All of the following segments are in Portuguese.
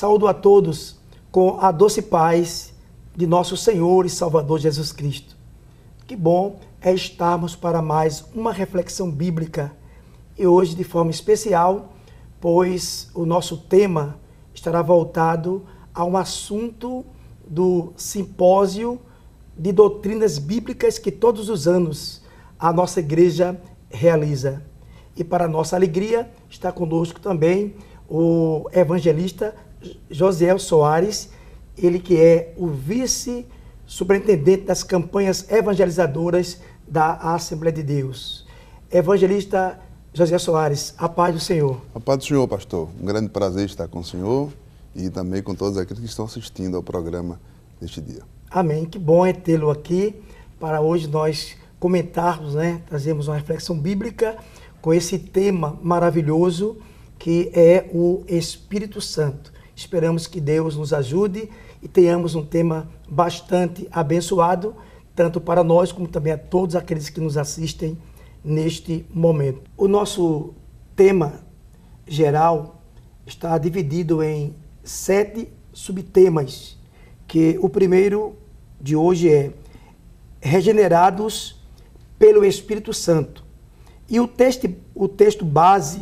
Saúdo a todos com a doce paz de nosso Senhor e Salvador Jesus Cristo. Que bom é estarmos para mais uma reflexão bíblica e hoje de forma especial, pois o nosso tema estará voltado a um assunto do simpósio de doutrinas bíblicas que todos os anos a nossa igreja realiza. E para nossa alegria está conosco também o evangelista Josiel Soares, ele que é o vice-superintendente das campanhas evangelizadoras da Assembleia de Deus. Evangelista Josiel Soares, a paz do Senhor. A paz do Senhor, pastor. Um grande prazer estar com o senhor e também com todos aqueles que estão assistindo ao programa neste dia. Amém. Que bom é tê-lo aqui para hoje nós comentarmos, trazemos uma reflexão bíblica com esse tema maravilhoso que é o Espírito Santo. Esperamos que Deus nos ajude e tenhamos um tema bastante abençoado, tanto para nós como também a todos aqueles que nos assistem neste momento. O nosso tema geral está dividido em 7 subtemas, que o primeiro de hoje é regenerados pelo Espírito Santo. E o texto base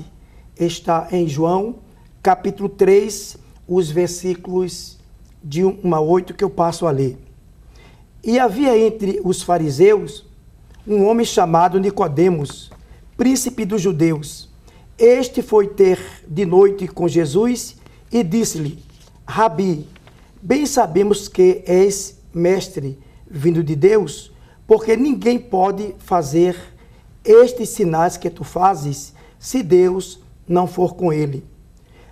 está em João, capítulo 3, os versículos de 1 a 8, que eu passo a ler. E havia entre os fariseus um homem chamado Nicodemos, príncipe dos judeus. Este foi ter de noite com Jesus e disse-lhe: Rabi, bem sabemos que és mestre vindo de Deus, porque ninguém pode fazer estes sinais que tu fazes se Deus não for com ele.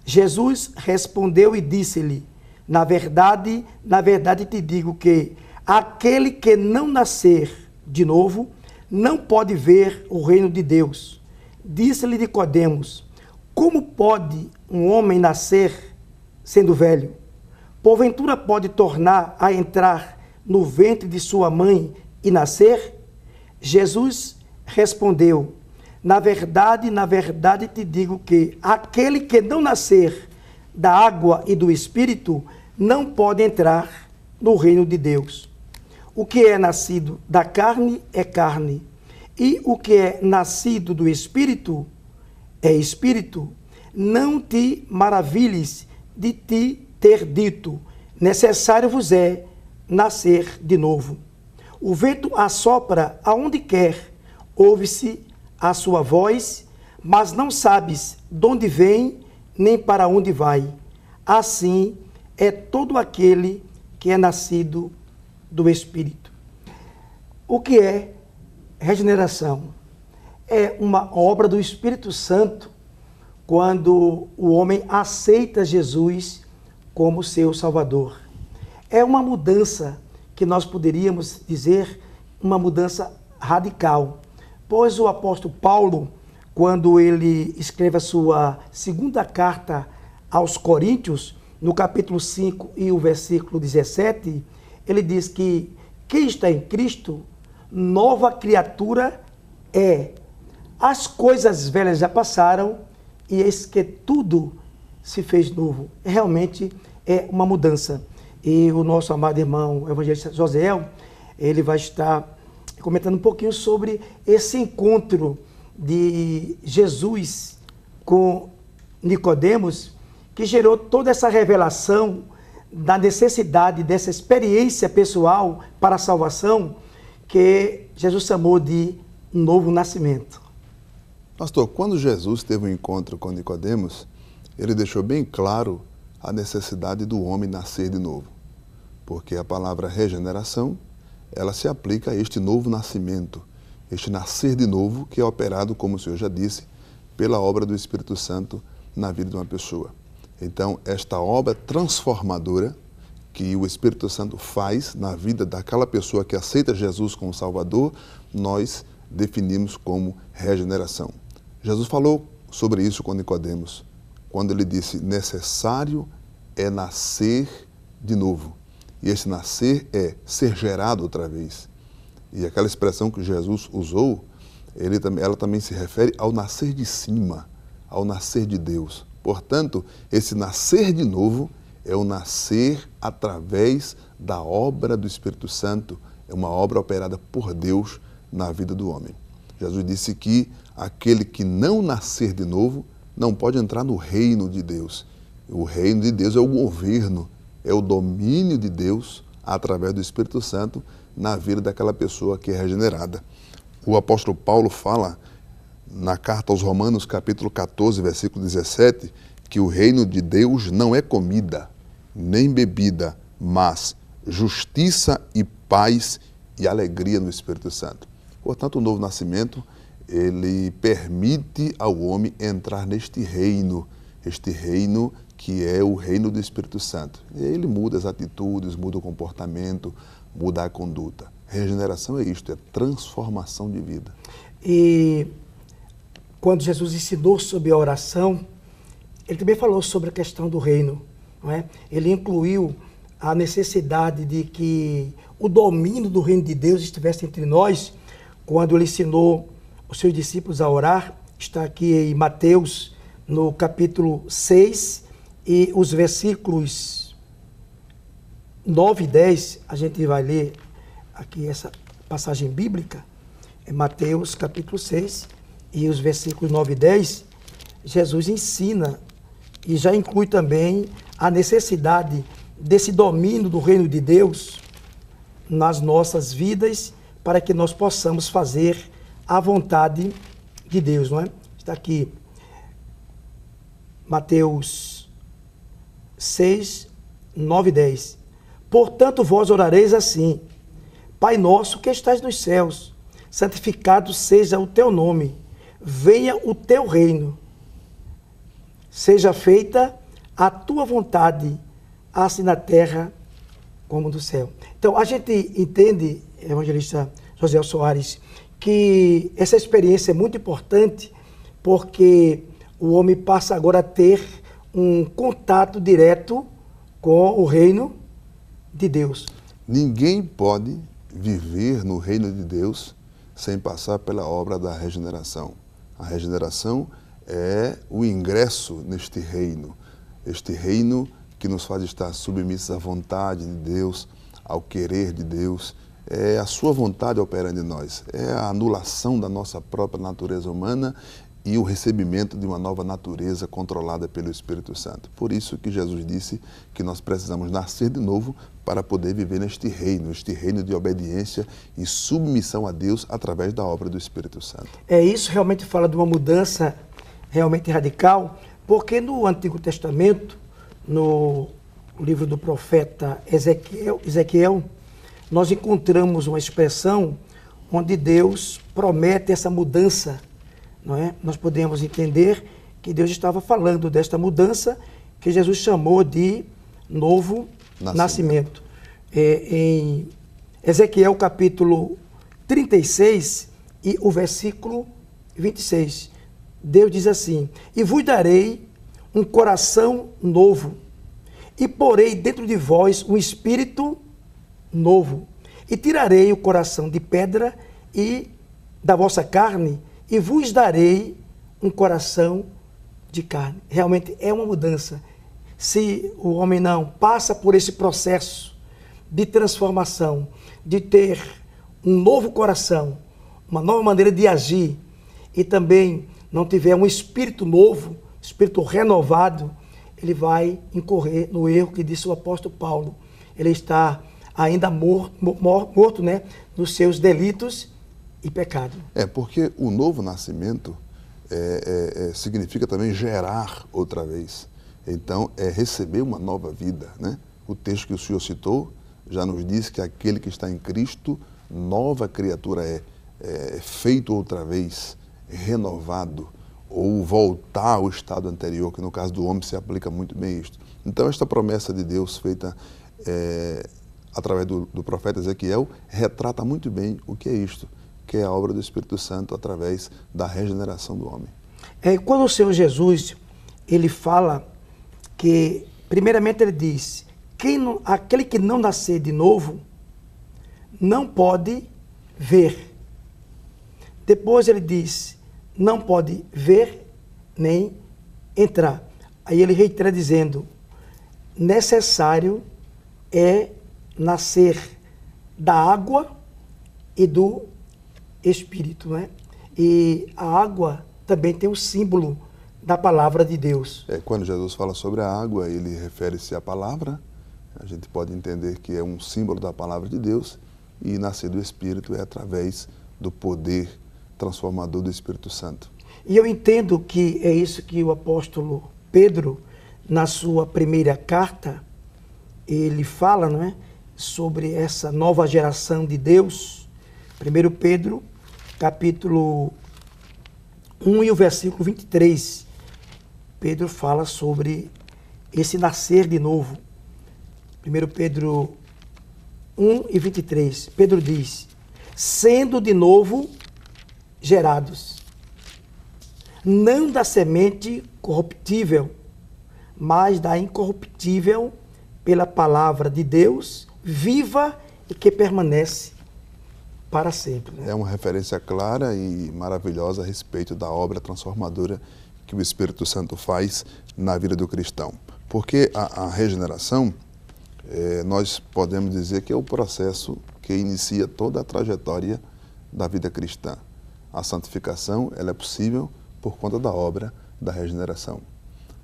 Jesus respondeu e disse-lhe: na verdade te digo que aquele que não nascer de novo não pode ver o reino de Deus. Disse-lhe Nicodemos: como pode um homem nascer sendo velho? Porventura pode tornar a entrar no ventre de sua mãe e nascer? Jesus respondeu: na verdade te digo que aquele que não nascer da água e do Espírito não pode entrar no reino de Deus. O que é nascido da carne é carne, e o que é nascido do Espírito é Espírito. Não te maravilhes de te ter dito: necessário vos é nascer de novo. O vento assopra aonde quer, ouve-se a sua voz, mas não sabes de onde vem nem para onde vai. Assim é todo aquele que é nascido do Espírito. O que é regeneração? É uma obra do Espírito Santo quando o homem aceita Jesus como seu Salvador. É uma mudança que nós poderíamos dizer uma mudança radical. Pois o apóstolo Paulo, quando ele escreve a sua segunda carta aos Coríntios, no capítulo 5 e o versículo 17, ele diz que quem está em Cristo, nova criatura é. As coisas velhas já passaram e eis que tudo se fez novo. Realmente é uma mudança. E o nosso amado irmão, o evangelista Josiel, ele vai estar comentando um pouquinho sobre esse encontro de Jesus com Nicodemos, que gerou toda essa revelação da necessidade dessa experiência pessoal para a salvação, que Jesus chamou de novo nascimento. Pastor, quando Jesus teve um encontro com Nicodemos, ele deixou bem claro a necessidade do homem nascer de novo, porque a palavra regeneração ela se aplica a este novo nascimento, este nascer de novo que é operado, como o senhor já disse, pela obra do Espírito Santo na vida de uma pessoa. Então, esta obra transformadora que o Espírito Santo faz na vida daquela pessoa que aceita Jesus como Salvador, nós definimos como regeneração. Jesus falou sobre isso com Nicodemos, quando ele disse: necessário é nascer de novo. E esse nascer é ser gerado outra vez. E aquela expressão que Jesus usou, ela também se refere ao nascer de cima, ao nascer de Deus. Portanto, esse nascer de novo é o nascer através da obra do Espírito Santo, é uma obra operada por Deus na vida do homem. Jesus disse que aquele que não nascer de novo não pode entrar no reino de Deus. O reino de Deus é o governo, é o domínio de Deus através do Espírito Santo na vida daquela pessoa que é regenerada. O apóstolo Paulo fala na carta aos Romanos, capítulo 14, versículo 17, que o reino de Deus não é comida, nem bebida, mas justiça e paz e alegria no Espírito Santo. Portanto, o novo nascimento, ele permite ao homem entrar neste reino que é o reino do Espírito Santo. E ele muda as atitudes, muda o comportamento, muda a conduta. Regeneração é isto, é transformação de vida. E quando Jesus ensinou sobre a oração, ele também falou sobre a questão do reino, não é? Ele incluiu a necessidade de que o domínio do reino de Deus estivesse entre nós, quando ele ensinou os seus discípulos a orar. Está aqui em Mateus, no capítulo 6, e os versículos 9 e 10, a gente vai ler aqui essa passagem bíblica, é Mateus capítulo 6, e os versículos 9 e 10, Jesus ensina e já inclui também a necessidade desse domínio do reino de Deus nas nossas vidas, para que nós possamos fazer a vontade de Deus, não é? Está aqui, Mateus 6, 9 e 10. Portanto, vós orareis assim: Pai nosso que estás nos céus, santificado seja o teu nome, venha o teu reino, seja feita a tua vontade, assim na terra como no céu. Então, a gente entende, evangelista José Soares, que essa experiência é muito importante, porque o homem passa agora a ter um contato direto com o reino de Deus. Ninguém pode viver no reino de Deus sem passar pela obra da regeneração. A regeneração é o ingresso neste reino, este reino que nos faz estar submissos à vontade de Deus, ao querer de Deus. É a sua vontade operando em nós, é a anulação da nossa própria natureza humana e o recebimento de uma nova natureza controlada pelo Espírito Santo. Por isso que Jesus disse que nós precisamos nascer de novo para poder viver neste reino de obediência e submissão a Deus através da obra do Espírito Santo. Isso realmente fala de uma mudança realmente radical, porque no Antigo Testamento, no livro do profeta Ezequiel, nós encontramos uma expressão onde Deus promete essa mudança, não é? Nós podemos entender que Deus estava falando desta mudança que Jesus chamou de novo nascimento. Em Ezequiel capítulo 36 e o versículo 26, Deus diz assim: e vos darei um coração novo, e porei dentro de vós um espírito novo, e tirarei o coração de pedra e da vossa carne, e vos darei um coração de carne. Realmente é uma mudança. Se o homem não passa por esse processo de transformação, de ter um novo coração, uma nova maneira de agir, e também não tiver um espírito novo, espírito renovado, ele vai incorrer no erro que disse o apóstolo Paulo. Ele está ainda morto, né, nos seus delitos e pecados. Porque o novo nascimento significa também gerar outra vez. Então, é receber uma nova vida, né? O texto que o senhor citou já nos diz que aquele que está em Cristo, nova criatura é feito outra vez, renovado, ou voltar ao estado anterior, que no caso do homem se aplica muito bem isto. Então, esta promessa de Deus feita através do profeta Ezequiel retrata muito bem o que é isto, que é a obra do Espírito Santo através da regeneração do homem. Quando o Senhor Jesus, ele fala que, primeiramente ele diz, aquele que não nascer de novo, não pode ver. Depois ele diz, não pode ver nem entrar. Aí ele reitera dizendo, necessário é nascer da água e do Espírito, né? E a água também tem o símbolo da palavra de Deus. Quando Jesus fala sobre a água, ele refere-se à palavra. A gente pode entender que é um símbolo da palavra de Deus, e nascer do Espírito é através do poder transformador do Espírito Santo. E eu entendo que é isso que o apóstolo Pedro, na sua primeira carta, ele fala, não é, sobre essa nova geração de Deus. 1 Pedro, capítulo 1 e o versículo 23. Pedro fala sobre esse nascer de novo. 1 Pedro 1 e 23. Pedro diz: sendo de novo gerados, não da semente corruptível, mas da incorruptível, pela palavra de Deus, viva e que permanece para sempre. Né? É uma referência clara e maravilhosa a respeito da obra transformadora que o Espírito Santo faz na vida do cristão. Porque a regeneração, nós podemos dizer que é o processo que inicia toda a trajetória da vida cristã. A santificação, ela é possível por conta da obra da regeneração.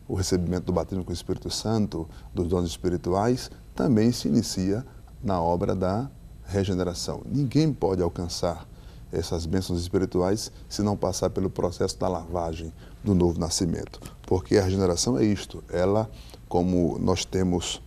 O recebimento do batismo com o Espírito Santo, dos dons espirituais, também se inicia na obra da regeneração. Ninguém pode alcançar essas bênçãos espirituais se não passar pelo processo da lavagem, do novo nascimento. Porque a regeneração é isto. Ela, como nós temos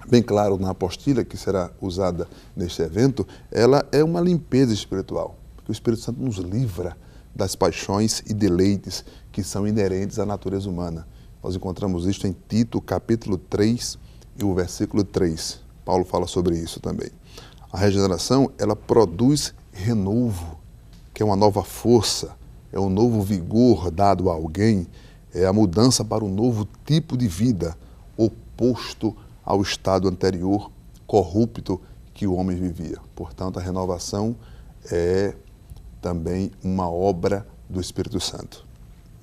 bem claro na apostila que será usada neste evento, ela é uma limpeza espiritual. Porque o Espírito Santo nos livra das paixões e deleites que são inerentes à natureza humana. Nós encontramos isto em Tito, capítulo 3 e o versículo 3. Paulo fala sobre isso também. A regeneração, ela produz renovo, que é uma nova força, é um novo vigor dado a alguém, é a mudança para um novo tipo de vida, oposto ao estado anterior, corrupto, que o homem vivia. Portanto, a renovação é também uma obra do Espírito Santo.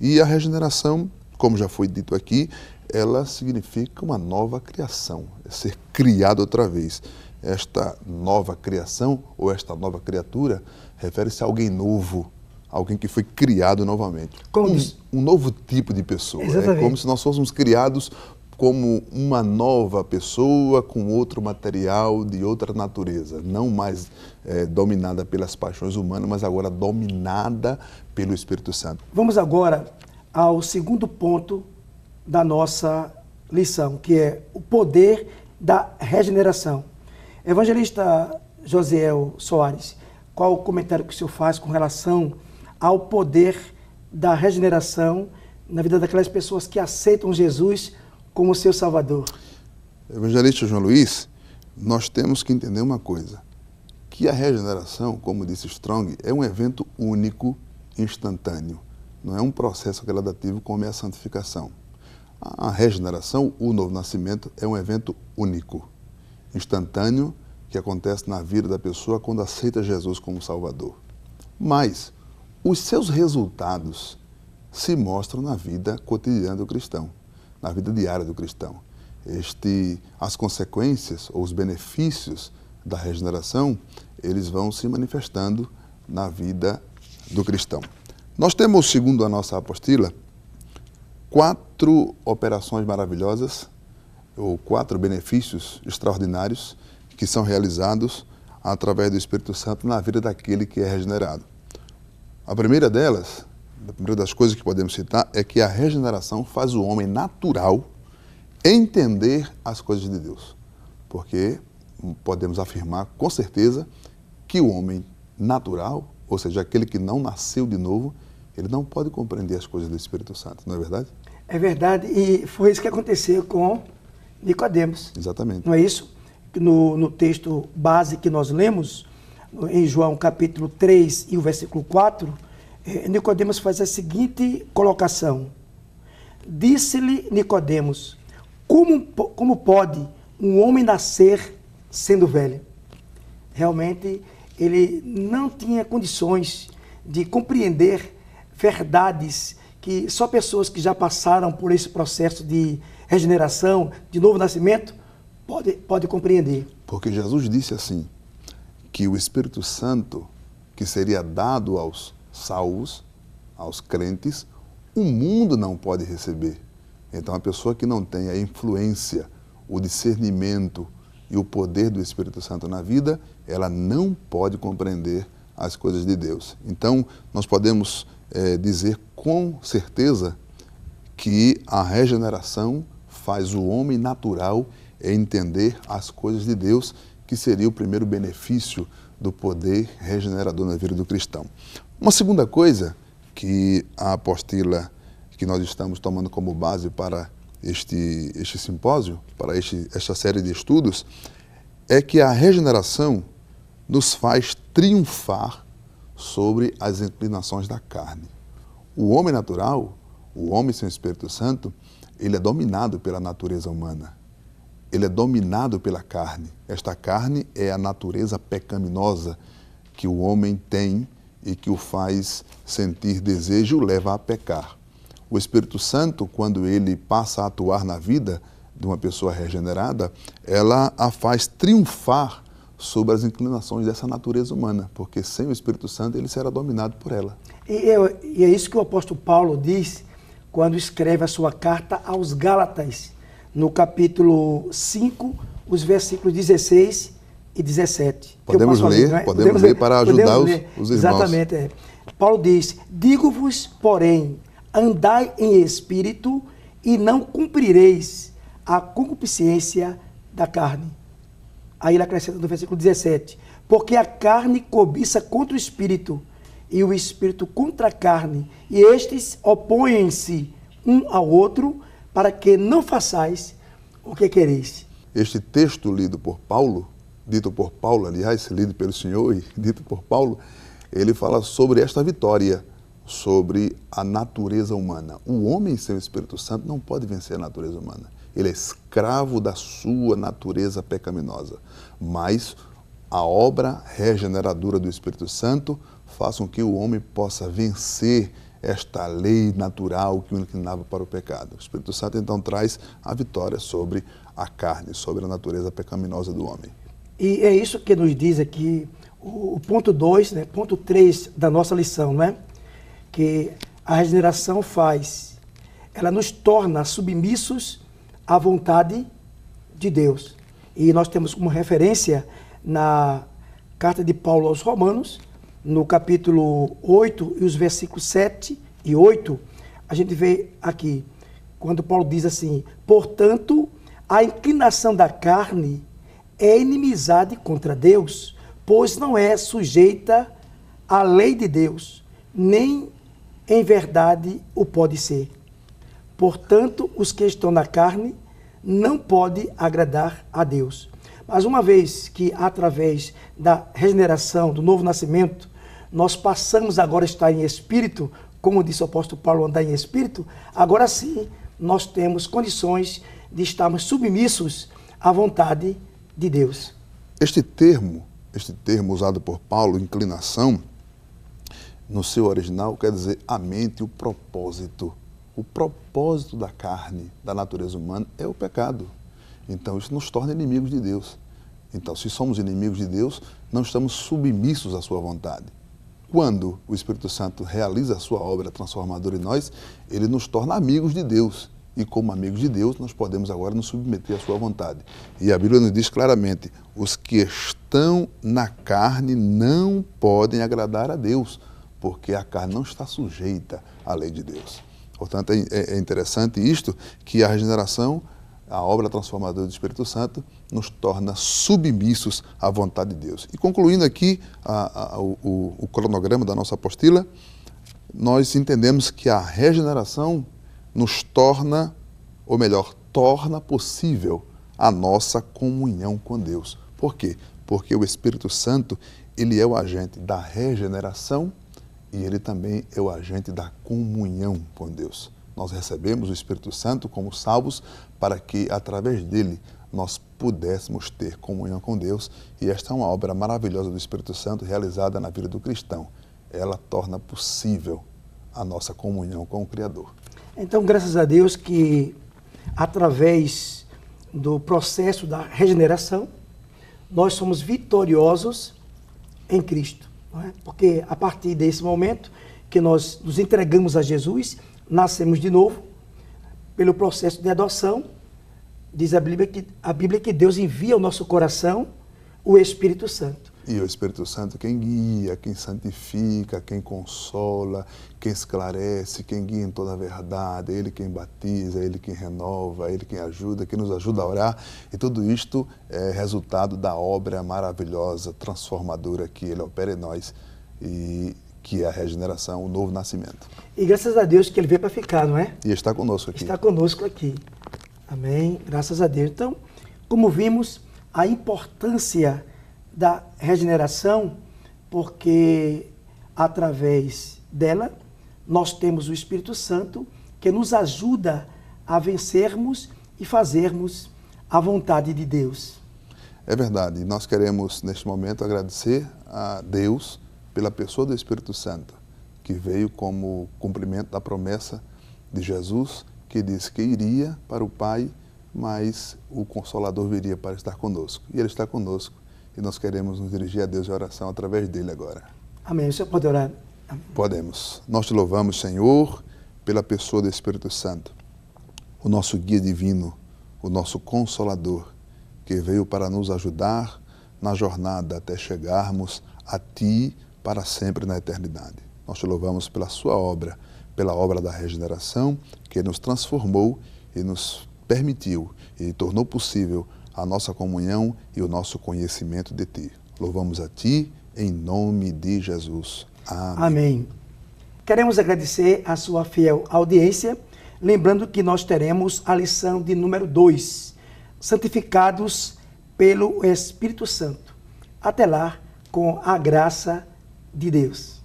E a regeneração, como já foi dito aqui, ela significa uma nova criação, é ser criado outra vez. Esta nova criação, ou esta nova criatura, refere-se a alguém novo, alguém que foi criado novamente. Um novo tipo de pessoa. Exatamente. É como se nós fôssemos criados como uma nova pessoa, com outro material, de outra natureza. Não mais dominada pelas paixões humanas, mas agora dominada pelo Espírito Santo. Vamos agora ao segundo ponto da nossa lição, que é o poder da regeneração. Evangelista Josiel Soares, qual o comentário que o senhor faz com relação ao poder da regeneração na vida daquelas pessoas que aceitam Jesus como seu Salvador? Evangelista João Luiz, nós temos que entender uma coisa, que a regeneração, como disse Strong, é um evento único, instantâneo. Não é um processo gradativo como é a santificação. A regeneração, o novo nascimento, é um evento único, instantâneo, que acontece na vida da pessoa quando aceita Jesus como Salvador. Mas os seus resultados se mostram na vida cotidiana do cristão, na vida diária do cristão. As consequências ou os benefícios da regeneração, eles vão se manifestando na vida do cristão. Nós temos, segundo a nossa apostila, 4 operações maravilhosas, ou 4 benefícios extraordinários que são realizados através do Espírito Santo na vida daquele que é regenerado. A primeira delas, a primeira das coisas que podemos citar, é que a regeneração faz o homem natural entender as coisas de Deus. Porque podemos afirmar com certeza que o homem natural, ou seja, aquele que não nasceu de novo, ele não pode compreender as coisas do Espírito Santo, não é verdade? É verdade, e foi isso que aconteceu com Nicodemos. Exatamente. Não é isso? No texto base que nós lemos, em João capítulo 3 e o versículo 4, Nicodemos faz a seguinte colocação. Disse-lhe Nicodemos, como pode um homem nascer sendo velho? Realmente, ele não tinha condições de compreender verdades que só pessoas que já passaram por esse processo de regeneração, de novo nascimento, pode compreender. Porque Jesus disse assim, que o Espírito Santo, que seria dado aos salvos, aos crentes, o mundo não pode receber. Então, a pessoa que não tem a influência, o discernimento e o poder do Espírito Santo na vida, ela não pode compreender as coisas de Deus. Então, nós podemos dizer com certeza que a regeneração faz o homem natural entender as coisas de Deus, que seria o primeiro benefício do poder regenerador na vida do cristão. Uma segunda coisa que a apostila que nós estamos tomando como base para este simpósio, para esta série de estudos, é que a regeneração nos faz triunfar sobre as inclinações da carne. O homem natural, o homem sem o Espírito Santo, ele é dominado pela natureza humana. Ele é dominado pela carne. Esta carne é a natureza pecaminosa que o homem tem e que o faz sentir desejo e o leva a pecar. O Espírito Santo, quando ele passa a atuar na vida de uma pessoa regenerada, ela a faz triunfar sobre as inclinações dessa natureza humana, porque sem o Espírito Santo ele será dominado por ela. E é isso que o apóstolo Paulo diz quando escreve a sua carta aos Gálatas, no capítulo 5, os versículos 16 e 17. Podemos ler, não é? Podemos ler para ajudar os irmãos. Exatamente. Paulo diz, digo-vos, porém, andai em espírito e não cumprireis a concupiscência da carne. Aí ele acrescenta no versículo 17, porque a carne cobiça contra o espírito e o espírito contra a carne, e estes opõem-se um ao outro para que não façais o que quereis. Este texto lido por Paulo, dito por Paulo, aliás, lido pelo Senhor e dito por Paulo, ele fala sobre esta vitória, sobre a natureza humana. O homem sem o Espírito Santo não pode vencer a natureza humana. Ele é escravo da sua natureza pecaminosa. Mas a obra regeneradora do Espírito Santo faz com que o homem possa vencer esta lei natural que o inclinava para o pecado. O Espírito Santo, então, traz a vitória sobre a carne, sobre a natureza pecaminosa do homem. E é isso que nos diz aqui o ponto 2, né, ponto 3 da nossa lição, não é? Que a regeneração faz, ela nos torna submissos à vontade de Deus. E nós temos como referência na carta de Paulo aos Romanos, no capítulo 8 e os versículos 7 e 8, a gente vê aqui, quando Paulo diz assim, portanto, a inclinação da carne é inimizade contra Deus, pois não é sujeita à lei de Deus, nem em verdade o pode ser. Portanto, os que estão na carne não podem agradar a Deus. Mas uma vez que, através da regeneração, do novo nascimento, nós passamos agora a estar em espírito, como disse o apóstolo Paulo, andar em espírito, agora sim nós temos condições de estarmos submissos à vontade de Deus. Este termo usado por Paulo, inclinação, no seu original quer dizer a mente, o propósito. O propósito da carne, da natureza humana, é o pecado. Então isso nos torna inimigos de Deus. Então, se somos inimigos de Deus, não estamos submissos à sua vontade. Quando o Espírito Santo realiza a sua obra transformadora em nós, ele nos torna amigos de Deus. E como amigos de Deus, nós podemos agora nos submeter à sua vontade. E a Bíblia nos diz claramente, os que estão na carne não podem agradar a Deus, porque a carne não está sujeita à lei de Deus. Portanto, é interessante isto, que a regeneração, a obra transformadora do Espírito Santo, nos torna submissos à vontade de Deus. E concluindo aqui o cronograma da nossa apostila, nós entendemos que a regeneração nos torna, ou melhor, torna possível a nossa comunhão com Deus. Por quê? Porque o Espírito Santo, ele é o agente da regeneração e ele também é o agente da comunhão com Deus. Nós recebemos o Espírito Santo como salvos para que, através dele, nós pudéssemos ter comunhão com Deus. E esta é uma obra maravilhosa do Espírito Santo realizada na vida do cristão. Ela torna possível a nossa comunhão com o Criador. Então, graças a Deus que através do processo da regeneração, nós somos vitoriosos em Cristo. Não é? Porque a partir desse momento que nós nos entregamos a Jesus, nascemos de novo, pelo processo de adoção, diz a Bíblia que Deus envia ao nosso coração o Espírito Santo. E o Espírito Santo quem guia, quem santifica, quem consola, quem esclarece, quem guia em toda a verdade, Ele quem batiza, Ele quem renova, Ele quem ajuda, quem nos ajuda a orar. E tudo isto é resultado da obra maravilhosa, transformadora que Ele opera em nós, e que é a regeneração, o novo nascimento. E graças a Deus que Ele veio para ficar, não é? E está conosco aqui. Está conosco aqui. Amém? Graças a Deus. Então, como vimos, a importância da regeneração, porque através dela nós temos o Espírito Santo que nos ajuda a vencermos e fazermos a vontade de Deus. É verdade. Nós queremos, neste momento, agradecer a Deus pela pessoa do Espírito Santo, que veio como cumprimento da promessa de Jesus, que disse que iria para o Pai, mas o Consolador viria para estar conosco. E Ele está conosco. E nós queremos nos dirigir a Deus em oração através dele agora. Amém. O senhor pode orar? Amém. Podemos. Nós te louvamos, Senhor, pela pessoa do Espírito Santo, o nosso guia divino, o nosso Consolador, que veio para nos ajudar na jornada até chegarmos a Ti para sempre na eternidade. Nós te louvamos pela sua obra, pela obra da regeneração, que nos transformou e nos permitiu e tornou possível a nossa comunhão e o nosso conhecimento de Ti. Louvamos a Ti, em nome de Jesus. Amém. Amém. Queremos agradecer a sua fiel audiência, lembrando que nós teremos a lição de número 2, santificados pelo Espírito Santo. Até lá, com a graça de Deus.